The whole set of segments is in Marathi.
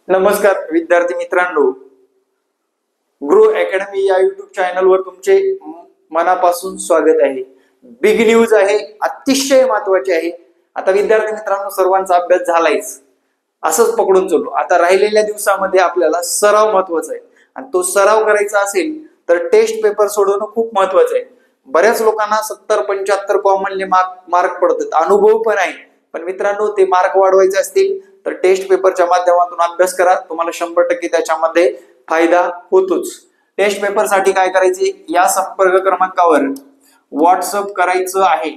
नमस्कार विद्यार्थी मित्रांनो, ग्रो अकॅडमी या युट्यूब चॅनलवर तुमचे मनापासून स्वागत आहे। बिग न्यूज आहे, अतिशय महत्त्वाची आहे। आता विद्यार्थी मित्रांनो, सर्वांचा अभ्यास झालायच, असंच पकडून चलो। आता राहिलेल्या दिवसामध्ये आपल्याला सराव महत्त्वाचा आहे आणि तो सराव करायचा असेल तर टेस्ट पेपर सोडवणं खूप महत्त्वाचं आहे। बऱ्याच लोकांना 70-75 कॉमनली मार्क पडतात, अनुभव पण आहे, पण मित्रांनो ते मार्क वाढवायचे असतील तर टेस्ट पेपरच्या माध्यमातून अभ्यास करा, तुम्हाला 100% त्याच्यामध्ये फायदा होतोच। टेस्ट पेपर साठी काय करायचे, या संपर्क क्रमांकावर व्हॉट्सअप करायचं आहे।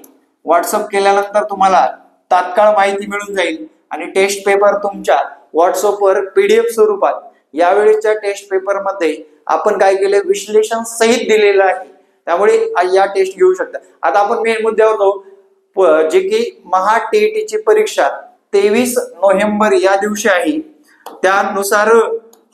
व्हॉट्सअप केल्यानंतर तुम्हाला तात्काळ माहिती मिळून जाईल आणि टेस्ट पेपर तुमच्या व्हॉट्सअपवर पीडीएफ स्वरूपात, यावेळेच्या टेस्ट पेपर मध्ये आपण काय केले, विश्लेषण सहित दिलेलं आहे, त्यामुळे या टेस्ट घेऊ शकता। आता आपण मेन मुद्द्यावर जाऊ, जे की महा टीईटी ची परीक्षा 23 नोव्हेंबर या दिवशी आहे। त्यानुसार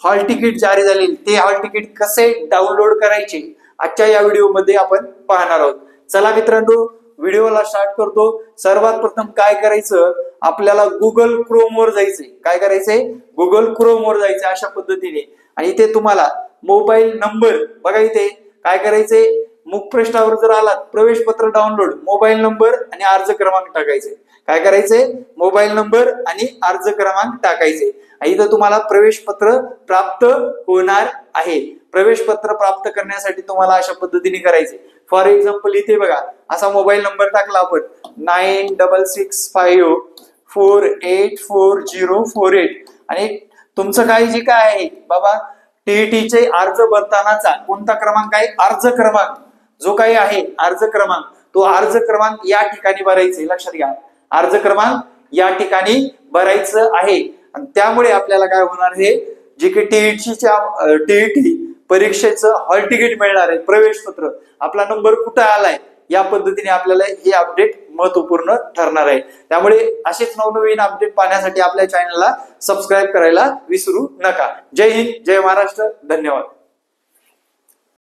हॉल तिकीट जारी झाले, ते हॉल तिकीट कसे डाउनलोड करायचे आजच्या या व्हिडिओ मध्ये आपण पाहणार आहोत। चला मित्रांनो, व्हिडिओला स्टार्ट करतो। सर्वात प्रथम काय करायचं, आपल्याला गुगल क्रोम वर जायचंय। काय करायचंय, गुगल क्रोम वर जायचंय अशा पद्धतीने, आणि इथे तुम्हाला मोबाईल नंबर बघा, इथे काय करायचंय, मुखपृष्ठावर जर आलात, प्रवेश पत्र डाउनलोड, मोबाईल नंबर आणि अर्ज क्रमांक टाकायचे। काय करायचंय, मोबाईल नंबर आणि अर्ज क्रमांक टाकायचे। इथं तुम्हाला प्रवेश पत्र प्राप्त होणार आहे। प्रवेश पत्र प्राप्त करण्यासाठी तुम्हाला अशा पद्धतीने करायचे। फॉर एक्झाम्पल इथे बघा, असा मोबाईल नंबर टाकला आपण 9665484048, आणि तुमचं काय जे काय आहे बाबा, टीईटीचे अर्ज भरतानाचा कोणता क्रमांक आहे, अर्ज क्रमांक जो काही आहे, अर्ज क्रमांक, तो अर्ज क्रमांक या ठिकाणी भरायचे। लक्षात घ्या, अर्ज क्रमांक या ठिकाणी भरायचं आहे, आणि त्यामुळे आपल्याला काय होणार, हे जे की टीईटी परीक्षेचं हॉल तिकीट मिळणार आहे, प्रवेश पत्र, आपला नंबर कुठे आलाय, या पद्धतीने आपल्याला हे अपडेट महत्वपूर्ण ठरणार आहे। त्यामुळे असेच नवनवीन अपडेट पाहण्यासाठी आपल्या चॅनलला सबस्क्राईब करायला विसरू नका। जय हिंद, जय महाराष्ट्र, धन्यवाद।